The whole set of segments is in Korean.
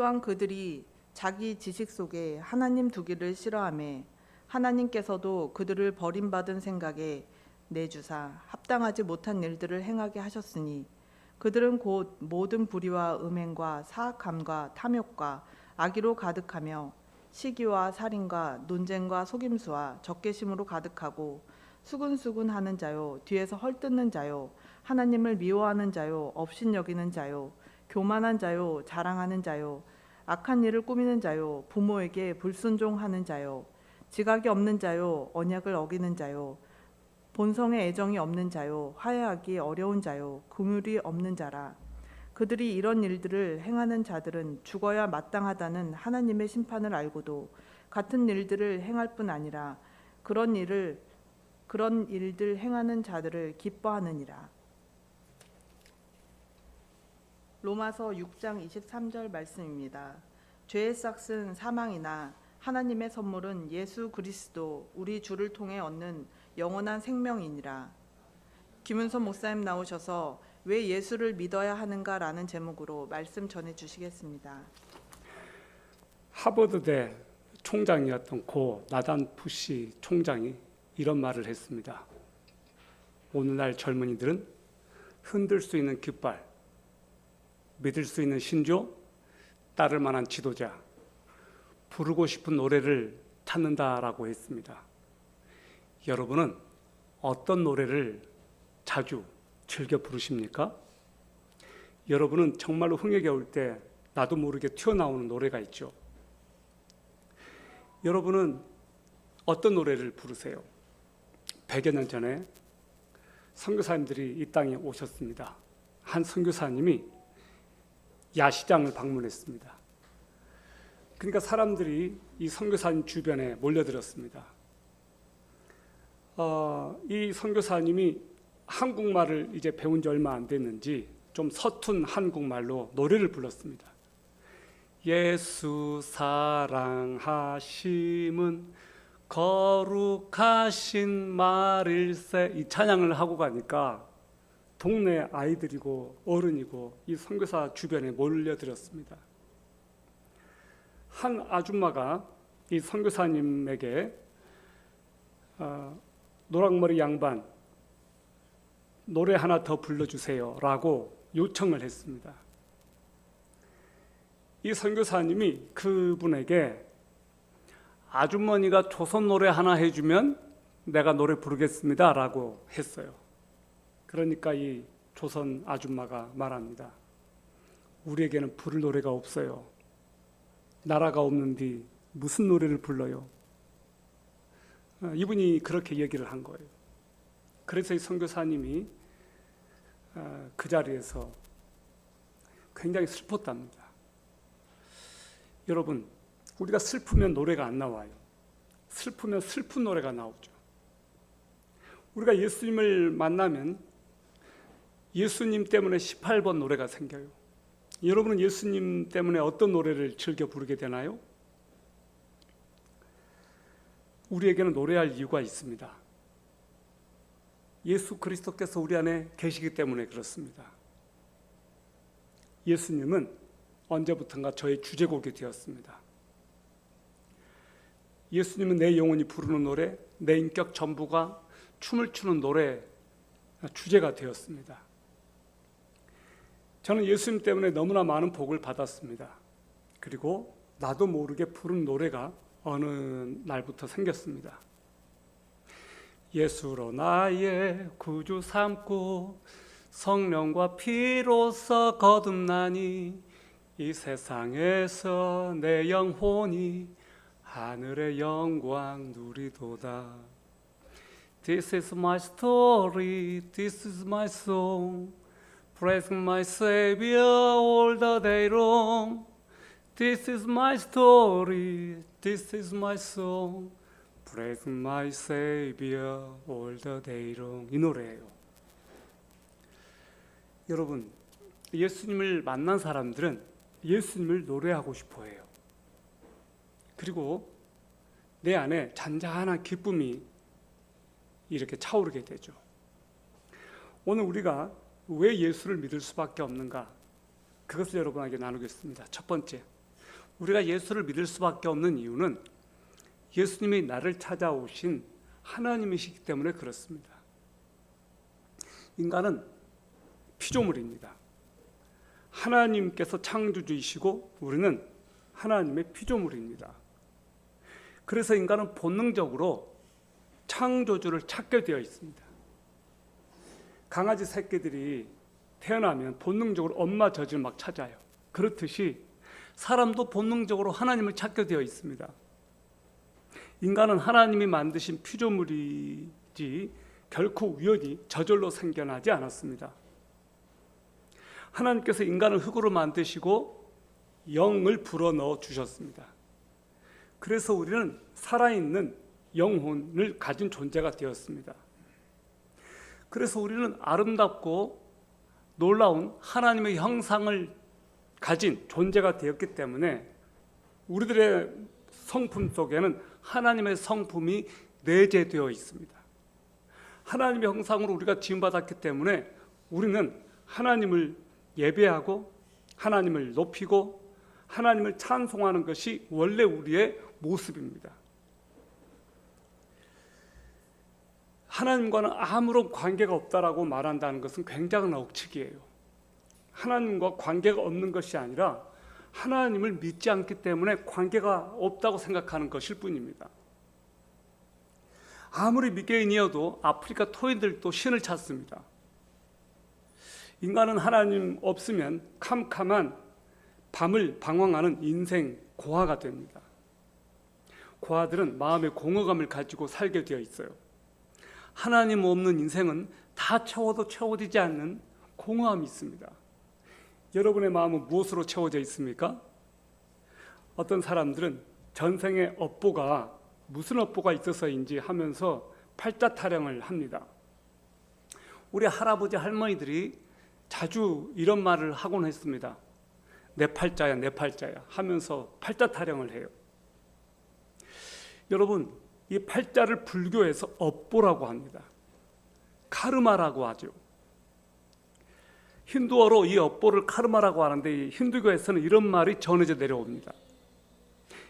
또한 그들이 자기 지식 속에 하나님 두기를 싫어하며 하나님께서도 그들을 버림받은 생각에 내주사 합당하지 못한 일들을 행하게 하셨으니 그들은 곧 모든 불의와 음행과 사악함과 탐욕과 악의로 가득하며 시기와 살인과 논쟁과 속임수와 적개심으로 가득하고 수군수군하는 자요 뒤에서 헐뜯는 자요 하나님을 미워하는 자요 업신여기는 자요 교만한 자요 자랑하는 자요 악한 일을 꾸미는 자요 부모에게 불순종하는 자요 지각이 없는 자요 언약을 어기는 자요 본성의 애정이 없는 자요 화해하기 어려운 자요 긍휼이 없는 자라. 그들이 이런 일들을 행하는 자들은 죽어야 마땅하다는 하나님의 심판을 알고도 같은 일들을 행할 뿐 아니라 그런 일들 행하는 자들을 기뻐하느니라. 로마서 6장 23절 말씀입니다. 죄의 싹은 사망이나 하나님의 선물은 예수 그리스도 우리 주를 통해 얻는 영원한 생명이니라. 김은선 목사님 나오셔서 왜 예수를 믿어야 하는가라는 제목으로 말씀 전해 주시겠습니다. 하버드대 총장이었던 고 나단 부시 총장이 이런 말을 했습니다. 오늘날 젊은이들은 흔들 수 있는 깃발, 믿을 수 있는 신조, 따를 만한 지도자, 부르고 싶은 노래를 찾는다라고 했습니다. 여러분은 어떤 노래를 자주 즐겨 부르십니까? 여러분은 정말로 흥에 겨울 때 나도 모르게 튀어나오는 노래가 있죠. 여러분은 어떤 노래를 부르세요? 100여 년 전에 선교사님들이 이 땅에 오셨습니다. 한 선교사님이 야시장을 방문했습니다. 그러니까 사람들이 이 선교사님 주변에 몰려들었습니다. 이 선교사님이 한국말을 이제 배운 지 얼마 안 됐는지 좀 서툰 한국말로 노래를 불렀습니다. 예수 사랑하심은 거룩하신 말일세. 이 찬양을 하고 가니까 동네 아이들이고 어른이고 이 선교사 주변에 몰려들었습니다. 한 아줌마가 이 선교사님에게 노랑머리 양반 노래 하나 더 불러주세요 라고 요청을 했습니다. 이 선교사님이 그분에게 아주머니가 조선 노래 하나 해주면 내가 노래 부르겠습니다 라고 했어요. 그러니까 이 조선 아줌마가 말합니다. 우리에게는 부를 노래가 없어요. 나라가 없는데 무슨 노래를 불러요? 이분이 그렇게 얘기를 한 거예요. 그래서 이 선교사님이 그 자리에서 굉장히 슬펐답니다. 여러분, 우리가 슬프면 노래가 안 나와요. 슬프면 슬픈 노래가 나오죠. 우리가 예수님을 만나면 예수님 때문에 18번 노래가 생겨요. 여러분은 예수님 때문에 어떤 노래를 즐겨 부르게 되나요? 우리에게는 노래할 이유가 있습니다. 예수 그리스도께서 우리 안에 계시기 때문에 그렇습니다. 예수님은 언제부턴가 저의 주제곡이 되었습니다. 예수님은 내 영혼이 부르는 노래, 내 인격 전부가 춤을 추는 노래 주제가 되었습니다. 저는 예수님 때문에 너무나 많은 복을 받았습니다. 그리고 나도 모르게 부른 노래가 어느 날부터 생겼습니다. 예수로 나의 구주 삼고 성령과 피로써 거듭나니 이 세상에서 내 영혼이 하늘의 영광 누리도다. This is my story, this is my song, praising my Savior all the day long. This is my story, this is my song, praising my Savior all the day long. 이 노래예요. 여러분, 예수님을 만난 사람들은 예수님을 노래하고 싶어 해요. 그리고 내 안에 잔잔한 기쁨이 이렇게 차오르게 되죠. 오늘 우리가 왜 예수를 믿을 수밖에 없는가? 그것을 여러분에게 나누겠습니다. 첫 번째, 우리가 예수를 믿을 수밖에 없는 이유는 예수님이 나를 찾아오신 하나님이시기 때문에 그렇습니다. 인간은 피조물입니다. 하나님께서 창조주이시고 우리는 하나님의 피조물입니다. 그래서 인간은 본능적으로 창조주를 찾게 되어 있습니다. 강아지 새끼들이 태어나면 본능적으로 엄마 젖을 막 찾아요. 그렇듯이 사람도 본능적으로 하나님을 찾게 되어 있습니다. 인간은 하나님이 만드신 피조물이지 결코 우연히 저절로 생겨나지 않았습니다. 하나님께서 인간을 흙으로 만드시고 영을 불어넣어 주셨습니다. 그래서 우리는 살아있는 영혼을 가진 존재가 되었습니다. 그래서 우리는 아름답고 놀라운 하나님의 형상을 가진 존재가 되었기 때문에 우리들의 성품 속에는 하나님의 성품이 내재되어 있습니다. 하나님의 형상으로 우리가 지음받았기 때문에 우리는 하나님을 예배하고 하나님을 높이고 하나님을 찬송하는 것이 원래 우리의 모습입니다. 하나님과는 아무런 관계가 없다라고 말한다는 것은 굉장한 억측이에요. 하나님과 관계가 없는 것이 아니라 하나님을 믿지 않기 때문에 관계가 없다고 생각하는 것일 뿐입니다. 아무리 미개인이어도 아프리카 토인들도 신을 찾습니다. 인간은 하나님 없으면 캄캄한 밤을 방황하는 인생 고아가 됩니다. 고아들은 마음의 공허감을 가지고 살게 되어 있어요. 하나님 없는 인생은 다 채워도 채워지지 않는 공허함이 있습니다. 여러분의 마음은 무엇으로 채워져 있습니까? 어떤 사람들은 전생에 업보가 무슨 업보가 있어서인지 하면서 팔자 타령을 합니다. 우리 할아버지 할머니들이 자주 이런 말을 하곤 했습니다. 내 팔자야 내 팔자야 하면서 팔자 타령을 해요. 여러분, 이 팔자를 불교에서 업보라고 합니다. 카르마라고 하죠. 힌두어로 이 업보를 카르마라고 하는데 힌두교에서는 이런 말이 전해져 내려옵니다.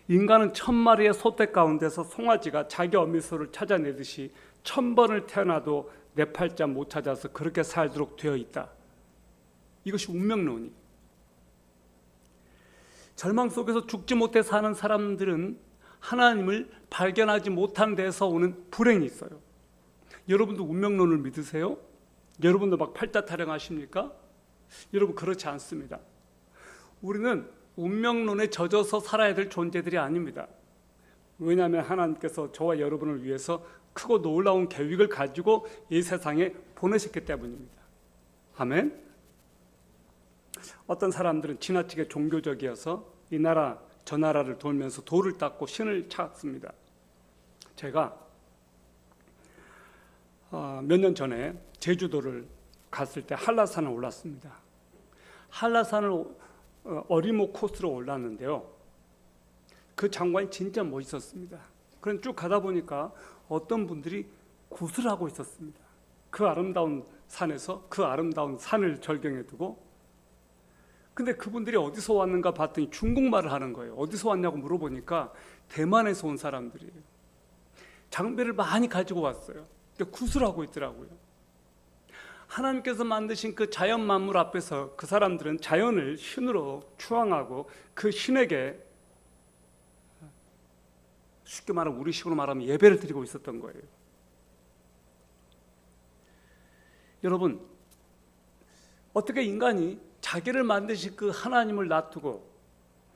인간은 1000마리의 소떼 가운데서 송아지가 자기 어미소를 찾아내듯이 1000번을 태어나도 내 팔자 못 찾아서 그렇게 살도록 되어 있다. 이것이 운명론이. 절망 속에서 죽지 못해 사는 사람들은 하나님을 발견하지 못한 데서 오는 불행이 있어요. 여러분도 운명론을 믿으세요? 여러분도 막 팔자 타령하십니까? 여러분, 그렇지 않습니다. 우리는 운명론에 젖어서 살아야 될 존재들이 아닙니다. 왜냐하면 하나님께서 저와 여러분을 위해서 크고 놀라운 계획을 가지고 이 세상에 보내셨기 때문입니다. 아멘. 어떤 사람들은 지나치게 종교적이어서 이 나라 저 나라를 돌면서 돌을 닦고 신을 찾습니다. 제가 몇 년 전에 제주도를 갔을 때 한라산을 올랐습니다. 한라산을 어리모 코스로 올랐는데요. 그 장관이 진짜 멋있었습니다. 그런 쭉 가다 보니까 어떤 분들이 굿을 하고 있었습니다. 그 아름다운 산에서 그 아름다운 산을 절경해 두고, 근데 그분들이 어디서 왔는가 봤더니 중국말을 하는 거예요. 어디서 왔냐고 물어보니까 대만에서 온 사람들이에요. 장비를 많이 가지고 왔어요. 근데 굿을 하고 있더라고요. 하나님께서 만드신 그 자연 만물 앞에서 그 사람들은 자연을 신으로 추앙하고 그 신에게, 쉽게 말하면 우리식으로 말하면 예배를 드리고 있었던 거예요. 여러분, 어떻게 인간이 자기를 만드신 그 하나님을 놔두고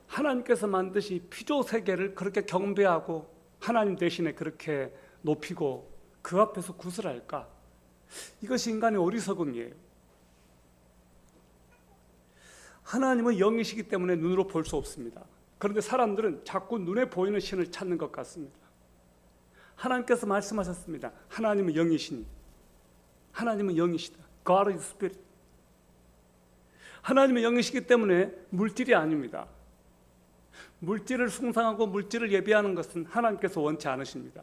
하나님께서 만드신 피조 세계를 그렇게 경배하고 하나님 대신에 그렇게 높이고 그 앞에서 굿을 할까? 이것이 인간의 어리석음이에요. 하나님은 영이시기 때문에 눈으로 볼 수 없습니다. 그런데 사람들은 자꾸 눈에 보이는 신을 찾는 것 같습니다. 하나님께서 말씀하셨습니다. 하나님은 영이시니, 하나님은 영이시다. God is Spirit. 하나님은 영이시기 때문에 물질이 아닙니다. 물질을 숭상하고 물질을 예배하는 것은 하나님께서 원치 않으십니다.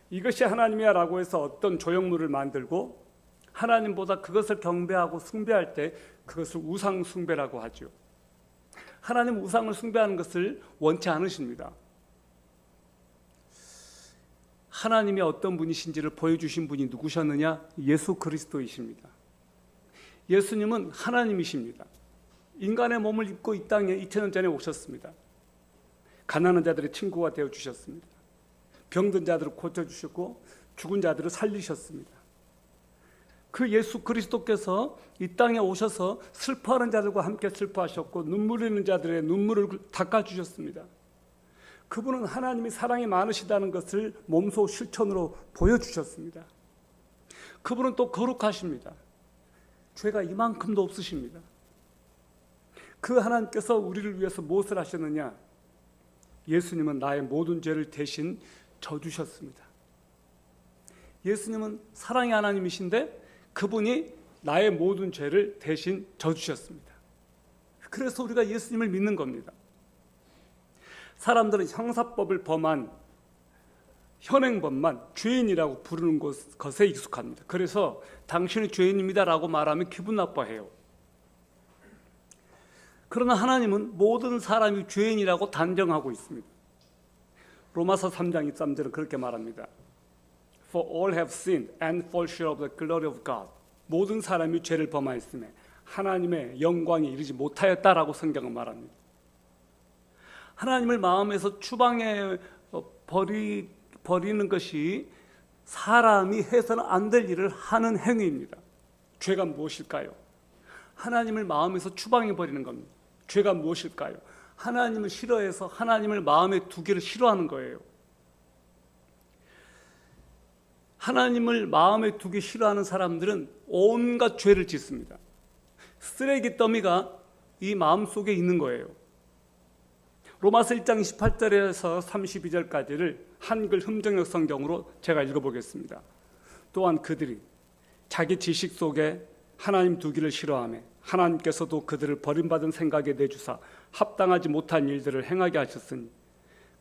이것이 하나님이야 라고 해서 어떤 조형물을 만들고 하나님보다 그것을 경배하고 숭배할 때 그것을 우상 숭배라고 하죠. 하나님 우상을 숭배하는 것을 원치 않으십니다. 하나님이 어떤 분이신지를 보여주신 분이 누구셨느냐? 예수 그리스도이십니다. 예수님은 하나님이십니다. 인간의 몸을 입고 이 땅에 2000년 전에 오셨습니다. 가난한 자들의 친구가 되어주셨습니다. 병든 자들을 고쳐주셨고 죽은 자들을 살리셨습니다. 그 예수 그리스도께서 이 땅에 오셔서 슬퍼하는 자들과 함께 슬퍼하셨고 눈물 흘리는 자들의 눈물을 닦아주셨습니다. 그분은 하나님이 사랑이 많으시다는 것을 몸소 실천으로 보여주셨습니다. 그분은 또 거룩하십니다. 죄가 이만큼도 없으십니다. 그 하나님께서 우리를 위해서 무엇을 하셨느냐? 예수님은 나의 모든 죄를 대신 져주셨습니다. 예수님은 사랑의 하나님이신데 그분이 나의 모든 죄를 대신 져주셨습니다. 그래서 우리가 예수님을 믿는 겁니다. 사람들은 형사법을 범한 현행범만 죄인이라고 부르는 것에 익숙합니다. 그래서 당신이 죄인입니다라고 말하면 기분 나빠해요. 그러나 하나님은 모든 사람이 죄인이라고 단정하고 있습니다. 로마서 3장 23절은 그렇게 말합니다. For all have sinned and fall short of the glory of God. 모든 사람이 죄를 범하였음에 하나님의 영광에 이르지 못하였다라고 성경은 말합니다. 하나님을 마음에서 추방해 버리는 것이 사람이 해서는 안 될 일을 하는 행위입니다. 죄가 무엇일까요? 하나님을 마음에서 추방해 버리는 겁니다. 죄가 무엇일까요? 하나님을 싫어해서 하나님을 마음에 두기를 싫어하는 거예요. 하나님을 마음에 두기 싫어하는 사람들은 온갖 죄를 짓습니다. 쓰레기 더미가 이 마음속에 있는 거예요. 로마서 1장 28절에서 32절까지를 한글 흠정역 성경으로 제가 읽어보겠습니다. 또한 그들이 자기 지식 속에 하나님 두기를 싫어하며 하나님께서도 그들을 버림받은 생각에 내주사 합당하지 못한 일들을 행하게 하셨으니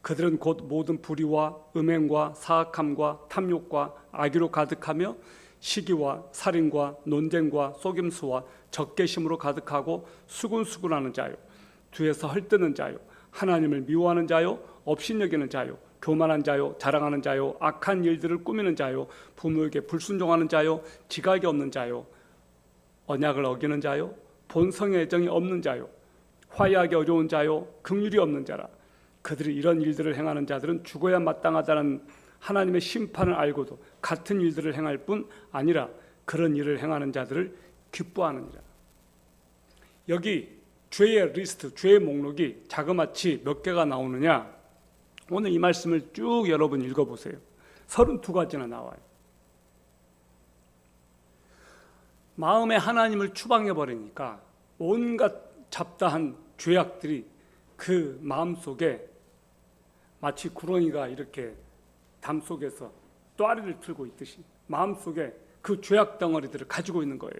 그들은 곧 모든 불의와 음행과 사악함과 탐욕과 악의로 가득하며 시기와 살인과 논쟁과 속임수와 적개심으로 가득하고 수군수군하는 자요, 뒤에서 헐뜯는 자요, 하나님을 미워하는 자요, 업신여기는 자요, 교만한 자요, 자랑하는 자요, 악한 일들을 꾸미는 자요, 부모에게 불순종하는 자요, 지각이 없는 자요, 언약을 어기는 자요, 본성의 애정이 없는 자요, 화해하기 어려운 자요, 긍휼이 없는 자라. 그들이 이런 일들을 행하는 자들은 죽어야 마땅하다는 하나님의 심판을 알고도 같은 일들을 행할 뿐 아니라 그런 일을 행하는 자들을 기뻐하느니라. 여기 죄의 리스트, 죄의 목록이 자그마치 몇 개가 나오느냐? 오늘 이 말씀을 쭉 여러분 읽어보세요. 32가지나 나와요. 마음에 하나님을 추방해버리니까 온갖 잡다한 죄악들이 그 마음속에 마치 구렁이가 이렇게 담 속에서 또아리를 틀고 있듯이 마음속에 그 죄악 덩어리들을 가지고 있는 거예요.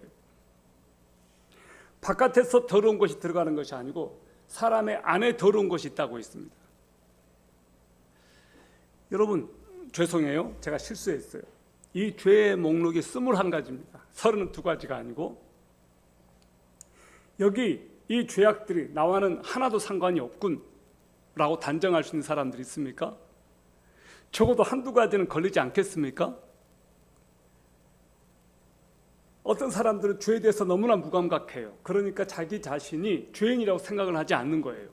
바깥에서 더러운 것이 들어가는 것이 아니고 사람의 안에 더러운 것이 있다고 있습니다. 여러분 죄송해요. 제가 실수했어요. 이 죄의 목록이 21가지입니다. 32가지가 아니고 여기 이 죄악들이 나와는 하나도 상관이 없군 라고 단정할 수 있는 사람들이 있습니까? 적어도 한두 가지는 걸리지 않겠습니까? 어떤 사람들은 죄에 대해서 너무나 무감각해요. 그러니까 자기 자신이 죄인이라고 생각을 하지 않는 거예요.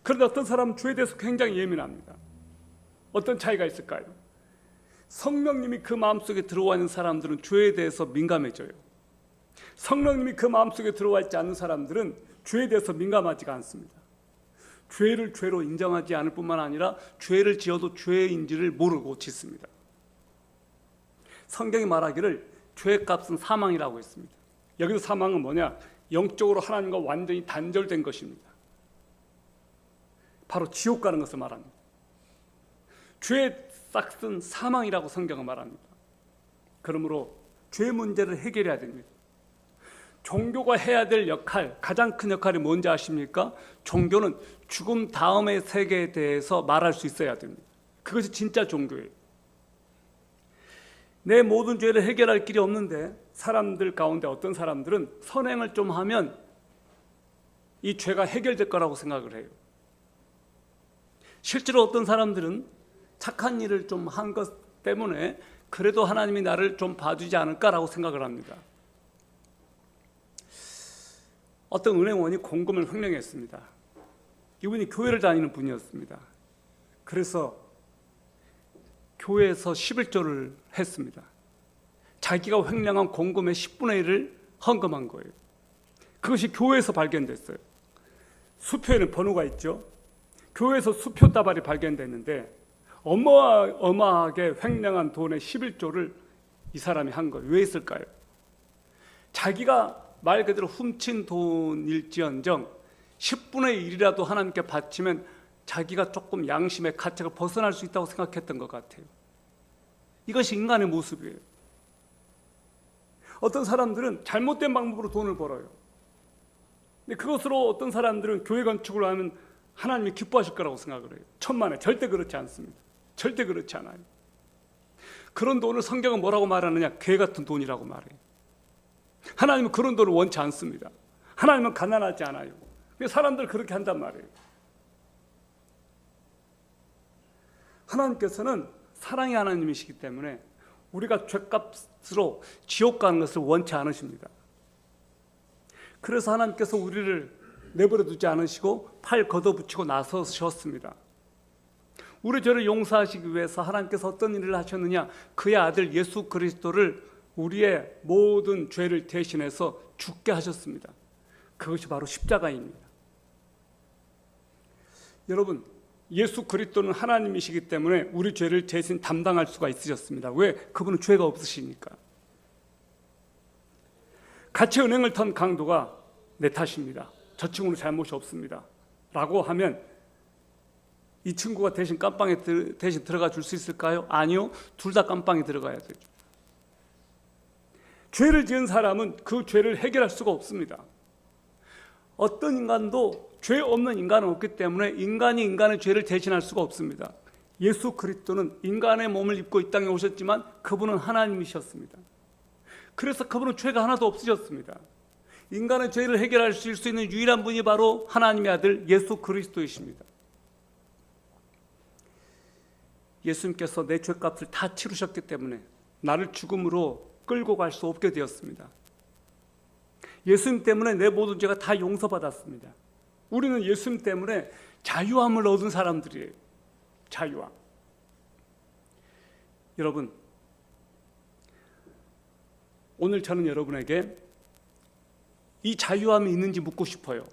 그런데 어떤 사람은 죄에 대해서 굉장히 예민합니다. 어떤 차이가 있을까요? 성령님이 그 마음속에 들어와 있는 사람들은 죄에 대해서 민감해져요. 성령님이 그 마음속에 들어와 있지 않는 사람들은 죄에 대해서 민감하지가 않습니다. 죄를 죄로 인정하지 않을 뿐만 아니라 죄를 지어도 죄인지를 모르고 짓습니다. 성경이 말하기를 죄의 값은 사망이라고 했습니다. 여기서 사망은 뭐냐? 영적으로 하나님과 완전히 단절된 것입니다. 바로 지옥 가는 것을 말합니다. 죄의 싹은 사망이라고 성경은 말합니다. 그러므로 죄 문제를 해결해야 됩니다. 종교가 해야 될 역할, 가장 큰 역할이 뭔지 아십니까? 종교는 죽음 다음의 세계에 대해서 말할 수 있어야 됩니다. 그것이 진짜 종교예요. 내 모든 죄를 해결할 길이 없는데 사람들 가운데 어떤 사람들은 선행을 좀 하면 이 죄가 해결될 거라고 생각을 해요. 실제로 어떤 사람들은 착한 일을 좀 한 것 때문에 그래도 하나님이 나를 좀 봐주지 않을까라고 생각을 합니다. 어떤 은행원이 공금을 횡령했습니다. 이분이 교회를 다니는 분이었습니다. 그래서 교회에서 11조를 했습니다. 자기가 횡령한 공금의 10분의 1을 헌금한 거예요. 그것이 교회에서 발견됐어요. 수표에는 번호가 있죠. 교회에서 수표 다발이 발견됐는데 어마어마하게 횡령한 돈의 11조를 이 사람이 한 거예요. 왜 했을까요? 자기가 말 그대로 훔친 돈일지언정 10분의 1이라도 하나님께 바치면 자기가 조금 양심의 가책을 벗어날 수 있다고 생각했던 것 같아요. 이것이 인간의 모습이에요. 어떤 사람들은 잘못된 방법으로 돈을 벌어요. 근데 그것으로 어떤 사람들은 교회 건축을 하면 하나님이 기뻐하실 거라고 생각을 해요. 천만에 절대 그렇지 않습니다. 절대 그렇지 않아요. 그런 돈을 성경은 뭐라고 말하느냐? 개 같은 돈이라고 말해요. 하나님은 그런 돈을 원치 않습니다. 하나님은 가난하지 않아요. 사람들 그렇게 한단 말이에요. 하나님께서는 사랑의 하나님이시기 때문에 우리가 죄값으로 지옥 가는 것을 원치 않으십니다. 그래서 하나님께서 우리를 내버려 두지 않으시고 팔 걷어붙이고 나서셨습니다. 우리 죄를 용서하시기 위해서 하나님께서 어떤 일을 하셨느냐? 그의 아들 예수 그리스도를 우리의 모든 죄를 대신해서 죽게 하셨습니다. 그것이 바로 십자가입니다. 여러분, 예수 그리스도는 하나님이시기 때문에 우리 죄를 대신 담당할 수가 있으셨습니다. 왜? 그분은 죄가 없으시니까. 같이 은행을 턴 강도가 내 탓입니다. 저 친구는 잘못이 없습니다. 라고 하면 이 친구가 대신 깜빵에 대신 들어가 줄 수 있을까요? 아니요. 둘 다 깜빵에 들어가야 되죠. 죄를 지은 사람은 그 죄를 해결할 수가 없습니다. 어떤 인간도 죄 없는 인간은 없기 때문에 인간이 인간의 죄를 대신할 수가 없습니다. 예수 그리스도는 인간의 몸을 입고 이 땅에 오셨지만 그분은 하나님이셨습니다. 그래서 그분은 죄가 하나도 없으셨습니다. 인간의 죄를 해결하실 수 있는 유일한 분이 바로 하나님의 아들 예수 그리스도이십니다. 예수님께서 내 죄값을 다 치르셨기 때문에 나를 죽음으로 끌고 갈 수 없게 되었습니다. 예수님 때문에 내 모든 죄가 다 용서받았습니다. 우리는 예수님 때문에 자유함을 얻은 사람들이에요. 자유함. 여러분, 오늘 저는 여러분에게 이 자유함이 있는지 묻고 싶어요.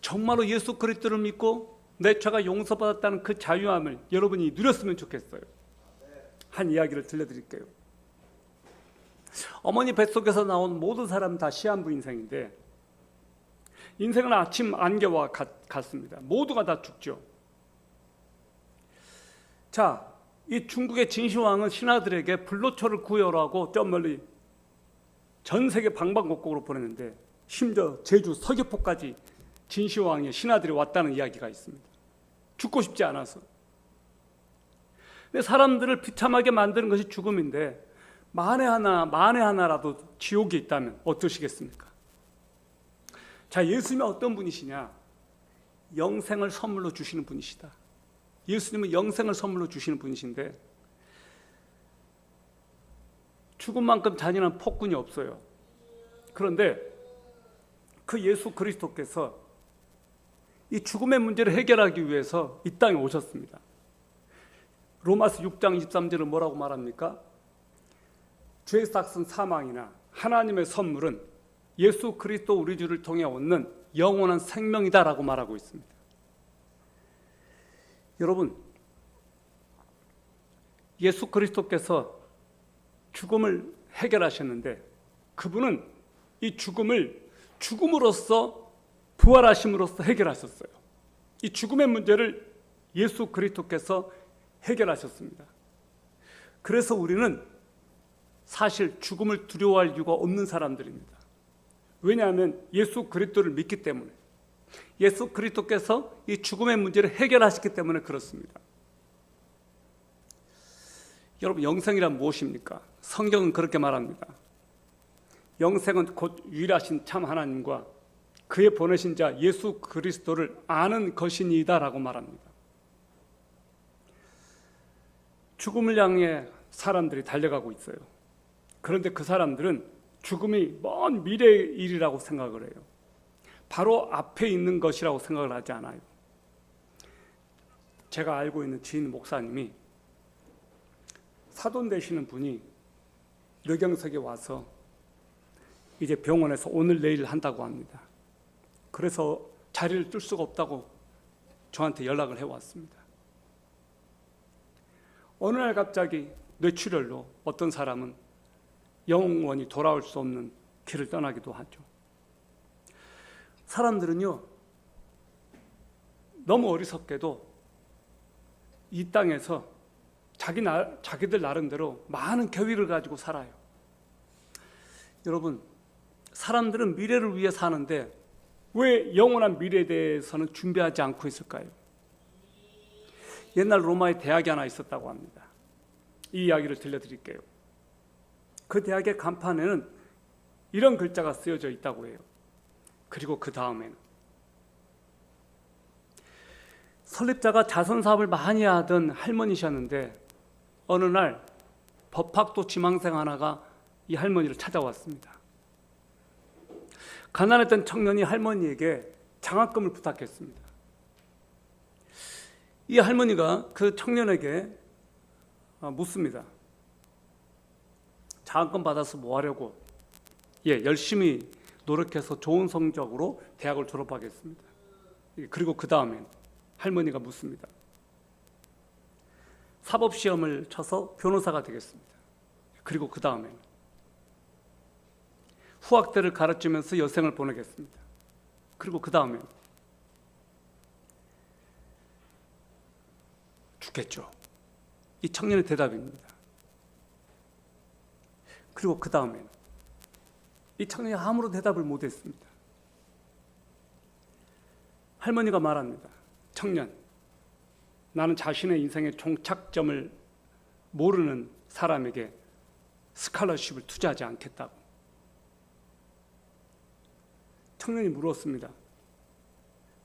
정말로 예수 그리스도를 믿고 내 죄가 용서받았다는 그 자유함을 여러분이 누렸으면 좋겠어요. 한 이야기를 들려드릴게요. 어머니 뱃속에서 나온 모든 사람은 다 시한부 인생인데 인생은 아침 안개와 같습니다. 모두가 다 죽죠. 자, 이 중국의 진시황은 신하들에게 불로초를 구해오라고 저 멀리 전 세계 방방곡곡으로 보냈는데 심지어 제주 서귀포까지 진시황의 신하들이 왔다는 이야기가 있습니다. 죽고 싶지 않아서. 근데 사람들을 비참하게 만드는 것이 죽음인데 만에 하나라도 지옥이 있다면 어떠시겠습니까? 자, 예수님은 어떤 분이시냐? 영생을 선물로 주시는 분이시다. 예수님은 영생을 선물로 주시는 분이신데 죽음만큼 잔인한 폭군이 없어요. 그런데 그 예수 그리스도께서 이 죽음의 문제를 해결하기 위해서 이 땅에 오셨습니다. 로마서 6장 23절은 뭐라고 말합니까? 죄 삭은 사망이나 하나님의 선물은 예수 그리스도 우리 주를 통해 얻는 영원한 생명이다라고 말하고 있습니다. 여러분, 예수 그리스도께서 죽음을 해결하셨는데 그분은 이 죽음을 죽음으로써 부활하심으로써 해결하셨어요. 이 죽음의 문제를 예수 그리스도께서 해결하셨습니다. 그래서 우리는 사실 죽음을 두려워할 이유가 없는 사람들입니다. 왜냐하면 예수 그리스도를 믿기 때문에, 예수 그리스도께서 이 죽음의 문제를 해결하셨기 때문에 그렇습니다. 여러분, 영생이란 무엇입니까? 성경은 그렇게 말합니다. 영생은 곧 유일하신 참 하나님과 그의 보내신 자 예수 그리스도를 아는 것이니이다라고 말합니다. 죽음을 향해 사람들이 달려가고 있어요. 그런데 그 사람들은 죽음이 먼 미래의 일이라고 생각을 해요. 바로 앞에 있는 것이라고 생각을 하지 않아요. 제가 알고 있는 지인 목사님이 사돈 되시는 분이 뇌경색에 와서 이제 병원에서 오늘 내일 한다고 합니다. 그래서 자리를 뜰 수가 없다고 저한테 연락을 해왔습니다. 어느 날 갑자기 뇌출혈로 어떤 사람은 영원히 돌아올 수 없는 길을 떠나기도 하죠. 사람들은요, 너무 어리석게도 이 땅에서 자기들 나름대로 많은 계획을 가지고 살아요. 여러분, 사람들은 미래를 위해 사는데 왜 영원한 미래에 대해서는 준비하지 않고 있을까요? 옛날 로마에 대학이 하나 있었다고 합니다. 이 이야기를 들려드릴게요. 그 대학의 간판에는 이런 글자가 쓰여져 있다고 해요. 그리고 그 다음에는 설립자가 자선사업을 많이 하던 할머니셨는데 어느 날 법학도 지망생 하나가 이 할머니를 찾아왔습니다. 가난했던 청년이 할머니에게 장학금을 부탁했습니다. 이 할머니가 그 청년에게 묻습니다. 장학금 받아서 뭐 하려고? 열심히 노력해서 좋은 성적으로 대학을 졸업하겠습니다. 그리고 그 다음엔 할머니가 묻습니다. 사법시험을 쳐서 변호사가 되겠습니다. 그리고 그 다음엔 후학들을 가르치면서 여생을 보내겠습니다. 그리고 그 다음엔 죽겠죠. 이 청년의 대답입니다. 그리고 그 다음엔 이 청년이 아무런 대답을 못했습니다. 할머니가 말합니다. 청년, 나는 자신의 인생의 종착점을 모르는 사람에게 스칼러십을 투자하지 않겠다고. 청년이 물었습니다.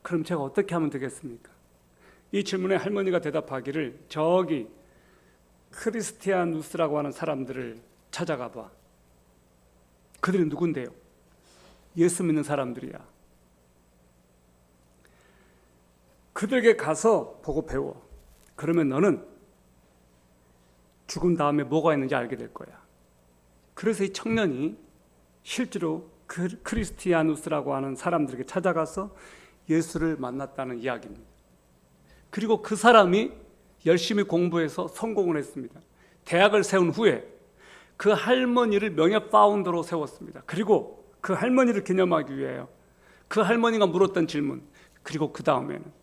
그럼 제가 어떻게 하면 되겠습니까? 이 질문에 할머니가 대답하기를 저기 크리스티아누스라고 하는 사람들을 찾아가 봐. 그들은 누군데요? 예수 믿는 사람들이야. 그들에게 가서 보고 배워. 그러면 너는 죽은 다음에 뭐가 있는지 알게 될 거야. 그래서 이 청년이 실제로 크리스티아누스라고 하는 사람들에게 찾아가서 예수를 만났다는 이야기입니다. 그리고 그 사람이 열심히 공부해서 성공을 했습니다. 대학을 세운 후에 그 할머니를 명예 파운더로 세웠습니다. 그리고 그 할머니를 기념하기 위해요. 그 할머니가 물었던 질문, 그리고 그 다음에는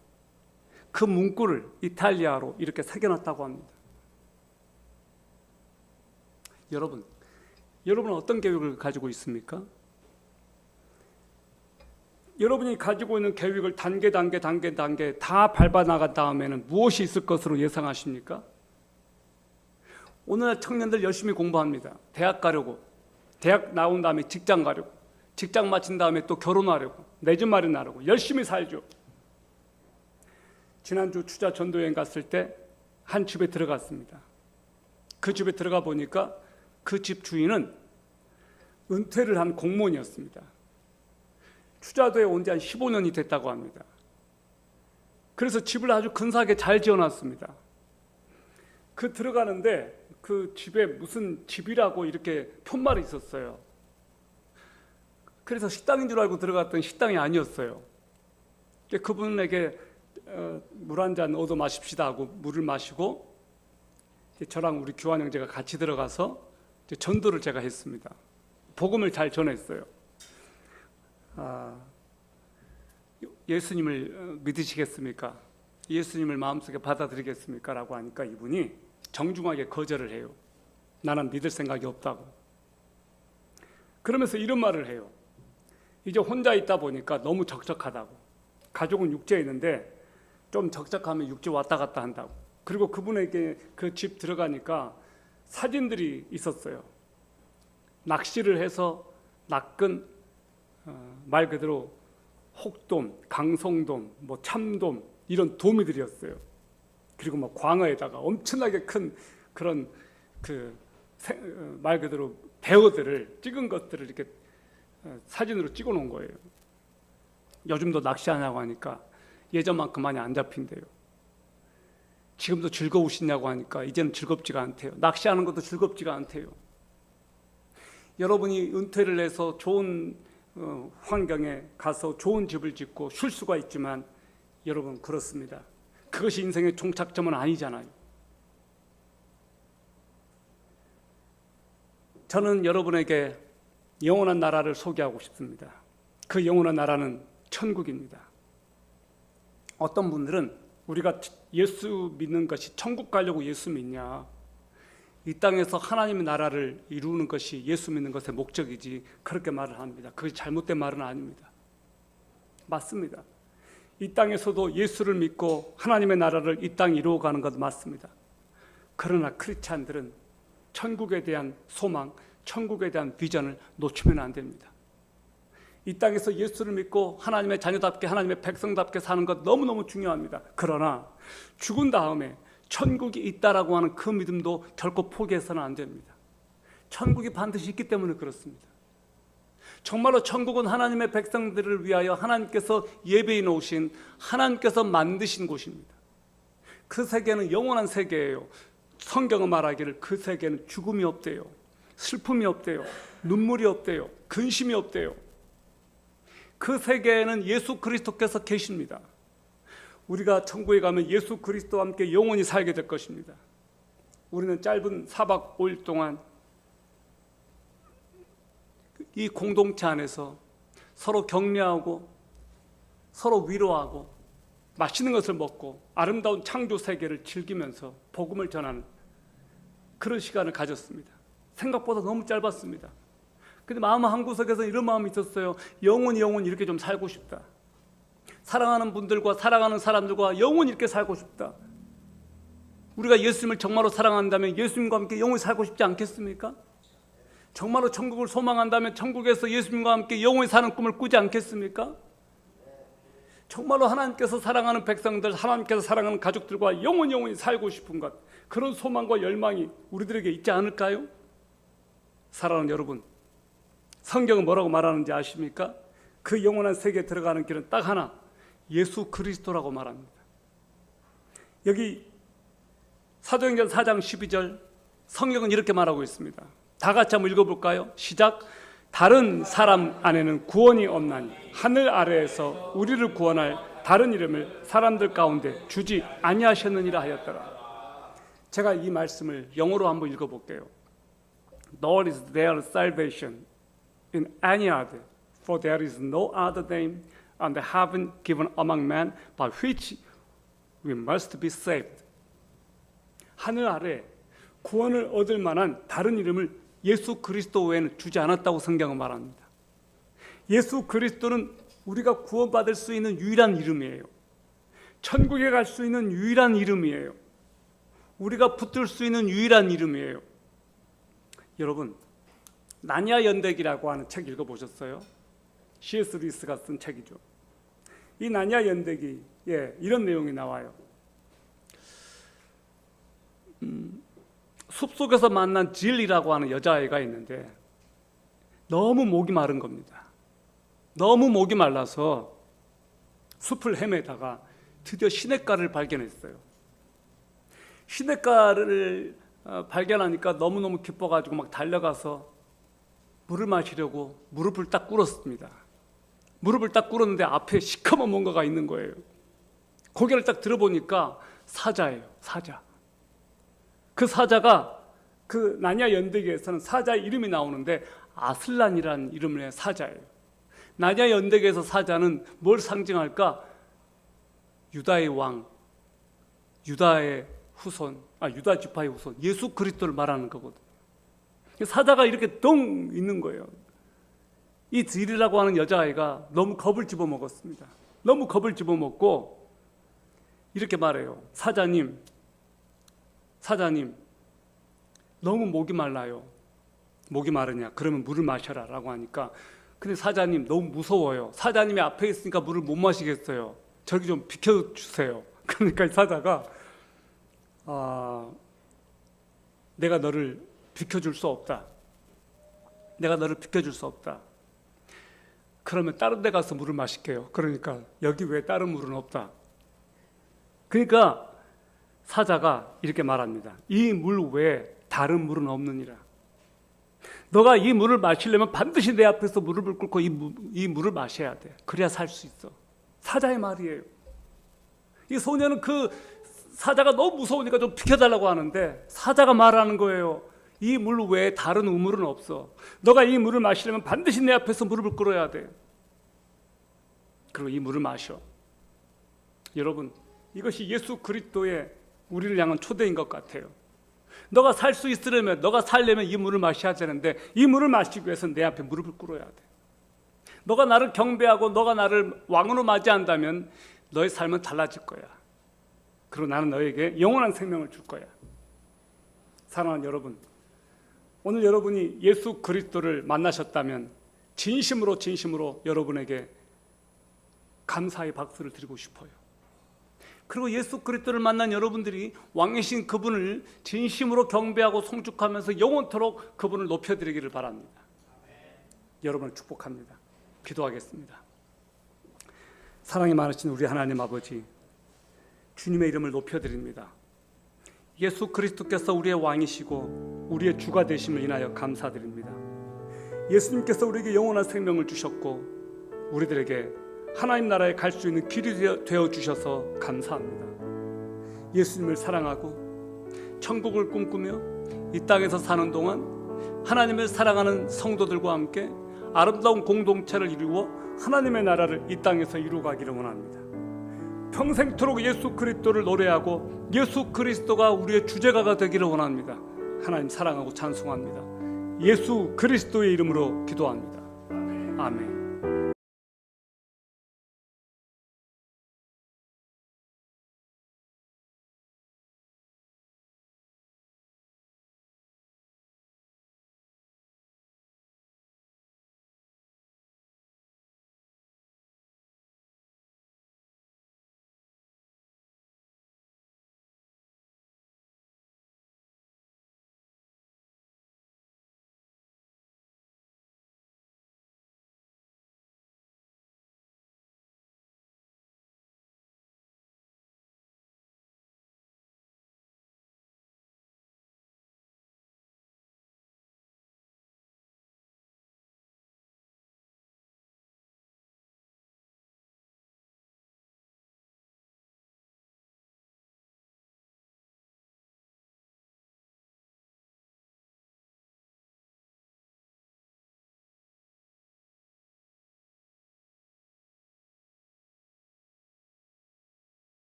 그 문구를 이탈리아로 이렇게 새겨놨다고 합니다. 여러분은 어떤 계획을 가지고 있습니까? 여러분이 가지고 있는 계획을 단계 다 밟아 나간 다음에는 무엇이 있을 것으로 예상하십니까? 오늘날 청년들 열심히 공부합니다. 대학 가려고, 대학 나온 다음에 직장 가려고, 직장 마친 다음에 또 결혼하려고, 내 집 마련하려고 열심히 살죠. 지난주 추자 전도여행 갔을 때 한 집에 들어갔습니다. 그 집에 들어가 보니까 그 집 주인은 은퇴를 한 공무원이었습니다. 추자도에 온 지 한 15년이 됐다고 합니다. 그래서 집을 아주 근사하게 잘 지어놨습니다. 그 들어가는데 그 집에 무슨 집이라고 이렇게 편말이 있었어요. 그래서 식당인 줄 알고 들어갔더니 식당이 아니었어요. 그분에게 물 한 잔 얻어 마십시다 하고 물을 마시고 저랑 우리 교환 형제가 같이 들어가서 전도를 제가 했습니다. 복음을 잘 전했어요. 예수님을 믿으시겠습니까? 예수님을 마음속에 받아들이겠습니까? 라고 하니까 이분이 정중하게 거절을 해요. 나는 믿을 생각이 없다고. 그러면서 이런 말을 해요. 이제 혼자 있다 보니까 너무 적적하다고. 가족은 육지에 있는데 좀 적적하면 육지 왔다 갔다 한다고. 그리고 그분에게 그 집 들어가니까 사진들이 있었어요. 낚시를 해서 낚은 말 그대로 혹돔, 강성돔, 뭐 참돔 이런 도미들이었어요. 그리고 뭐 광어에다가 엄청나게 큰 그런 말 그대로 배어들을 찍은 것들을 이렇게 사진으로 찍어 놓은 거예요. 요즘도 낚시하냐고 하니까 예전만큼 많이 안 잡힌대요. 지금도 즐거우시냐고 하니까 이제는 즐겁지가 않대요. 낚시하는 것도 즐겁지가 않대요. 여러분이 은퇴를 해서 좋은 환경에 가서 좋은 집을 짓고 쉴 수가 있지만 여러분 그렇습니다. 그것이 인생의 종착점은 아니잖아요. 저는 여러분에게 영원한 나라를 소개하고 싶습니다. 그 영원한 나라는 천국입니다. 어떤 분들은 우리가 예수 믿는 것이 천국 가려고 예수 믿냐, 이 땅에서 하나님의 나라를 이루는 것이 예수 믿는 것의 목적이지, 그렇게 말을 합니다. 그것이 잘못된 말은 아닙니다. 맞습니다. 이 땅에서도 예수를 믿고 하나님의 나라를 이 땅에 이루어가는 것 맞습니다. 그러나 크리스찬들은 천국에 대한 소망, 천국에 대한 비전을 놓치면 안 됩니다. 이 땅에서 예수를 믿고 하나님의 자녀답게, 하나님의 백성답게 사는 것 너무너무 중요합니다. 그러나 죽은 다음에 천국이 있다라고 하는 그 믿음도 결코 포기해서는 안 됩니다. 천국이 반드시 있기 때문에 그렇습니다. 정말로 천국은 하나님의 백성들을 위하여 하나님께서 예배해 놓으신, 하나님께서 만드신 곳입니다. 그 세계는 영원한 세계예요. 성경은 말하기를 그 세계는 죽음이 없대요, 슬픔이 없대요, 눈물이 없대요, 근심이 없대요. 그 세계에는 예수 그리스도께서 계십니다. 우리가 천국에 가면 예수 그리스도와 함께 영원히 살게 될 것입니다. 우리는 짧은 4박 5일 동안 이 공동체 안에서 서로 격려하고 서로 위로하고 맛있는 것을 먹고 아름다운 창조 세계를 즐기면서 복음을 전하는 그런 시간을 가졌습니다. 생각보다 너무 짧았습니다. 근데 마음 한구석에서 이런 마음이 있었어요. 영원히 이렇게 좀 살고 싶다. 사랑하는 분들과 사랑하는 사람들과 영원히 이렇게 살고 싶다. 우리가 예수님을 정말로 사랑한다면 예수님과 함께 영원히 살고 싶지 않겠습니까? 정말로 천국을 소망한다면 천국에서 예수님과 함께 영원히 사는 꿈을 꾸지 않겠습니까? 정말로 하나님께서 사랑하는 백성들, 하나님께서 사랑하는 가족들과 영원히 살고 싶은 것, 그런 소망과 열망이 우리들에게 있지 않을까요? 사랑하는 여러분, 성경은 뭐라고 말하는지 아십니까? 그 영원한 세계에 들어가는 길은 딱 하나, 예수 그리스도라고 말합니다. 여기 사도행전 4장 12절 성경은 이렇게 말하고 있습니다. 다 같이 한번 읽어볼까요? 시작. 다른 사람 안에는 구원이 없나니 하늘 아래에서 우리를 구원할 다른 이름을 사람들 가운데 주지 아니하셨느니라 하였더라. 제가 이 말씀을 영어로 한번 읽어볼게요. Nor is there salvation in any other, for there is no other name under heaven given among men by which we must be saved. 하늘 아래 구원을 얻을 만한 다른 이름을 예수 그리스도 외에는 주지 않았다고 성경은 말합니다. 예수 그리스도는 우리가 구원받을 수 있는 유일한 이름이에요. 천국에 갈 수 있는 유일한 이름이에요. 우리가 붙들 수 있는 유일한 이름이에요. 여러분, 나니아 연대기라고 하는 책 읽어보셨어요? C.S. 루이스가 쓴 책이죠. 이 나니아 연대기에 이런 내용이 나와요. 숲속에서 만난 질이라고 하는 여자아이가 있는데 너무 목이 마른 겁니다. 너무 목이 말라서 숲을 헤매다가 드디어 시냇가를 발견했어요. 시냇가를 발견하니까 너무너무 기뻐가지고 막 달려가서 물을 마시려고 무릎을 딱 꿇었습니다. 무릎을 딱 꿇었는데 앞에 시커먼 뭔가가 있는 거예요. 고개를 딱 들어보니까 사자예요. 사자. 그 사자가 그 나니아 연대기에서는 사자의 이름이 나오는데 아슬란이라는 이름의 사자예요. 나니아 연대기에서 사자는 뭘 상징할까? 유다의 왕, 유다의 후손, 유다 지파의 후손, 예수 그리스도를 말하는 거거든요. 사자가 이렇게 덩 있는 거예요. 이 질이라고 하는 여자아이가 너무 겁을 집어먹었습니다. 너무 겁을 집어먹고 이렇게 말해요. 사자님, 너무 목이 말라요. 목이 마르냐? 그러면 물을 마셔라 라고 하니까 근데 사자님 너무 무서워요. 사자님이 앞에 있으니까 물을 못 마시겠어요. 저기 좀 비켜주세요. 그러니까 이 사자가 내가 너를 비켜줄 수 없다. 내가 너를 비켜줄 수 없다. 그러면 다른 데 가서 물을 마실게요. 그러니까 여기 왜 다른 물은 없다. 그러니까 사자가 이렇게 말합니다. 이 물 외에 다른 물은 없느니라. 너가 이 물을 마시려면 반드시 내 앞에서 무릎을 꿇고 이 물을 마셔야 돼. 그래야 살 수 있어. 사자의 말이에요. 이 소녀는 그 사자가 너무 무서우니까 좀 비켜달라고 하는데 사자가 말하는 거예요. 이 물 외에 다른 우물은 없어. 너가 이 물을 마시려면 반드시 내 앞에서 무릎을 꿇어야 돼. 그리고 이 물을 마셔. 여러분, 이것이 예수 그리스도의 우리를 향한 초대인 것 같아요. 너가 살 수 있으려면, 너가 살려면 이 물을 마셔야 되는데 이 물을 마시기 위해서는 내 앞에 무릎을 꿇어야 돼. 너가 나를 경배하고 너가 나를 왕으로 맞이한다면 너의 삶은 달라질 거야. 그리고 나는 너에게 영원한 생명을 줄 거야. 사랑하는 여러분, 오늘 여러분이 예수 그리스도를 만나셨다면 진심으로 여러분에게 감사의 박수를 드리고 싶어요. 그리고 예수 그리스도를 만난 여러분들이 왕이신 그분을 진심으로 경배하고 송축하면서 영원토록 그분을 높여드리기를 바랍니다. 여러분을 축복합니다. 기도하겠습니다. 사랑이 많으신 우리 하나님 아버지, 주님의 이름을 높여드립니다. 예수 그리스도께서 우리의 왕이시고 우리의 주가 되심을 인하여 감사드립니다. 예수님께서 우리에게 영원한 생명을 주셨고 우리들에게 하나님 나라에 갈 수 있는 길이 되어 주셔서 감사합니다. 예수님을 사랑하고 천국을 꿈꾸며 이 땅에서 사는 동안 하나님을 사랑하는 성도들과 함께 아름다운 공동체를 이루어 하나님의 나라를 이 땅에서 이루어가기를 원합니다. 평생토록 예수 그리스도를 노래하고 예수 그리스도가 우리의 주제가가 되기를 원합니다. 하나님 사랑하고 찬송합니다. 예수 그리스도의 이름으로 기도합니다. 아멘.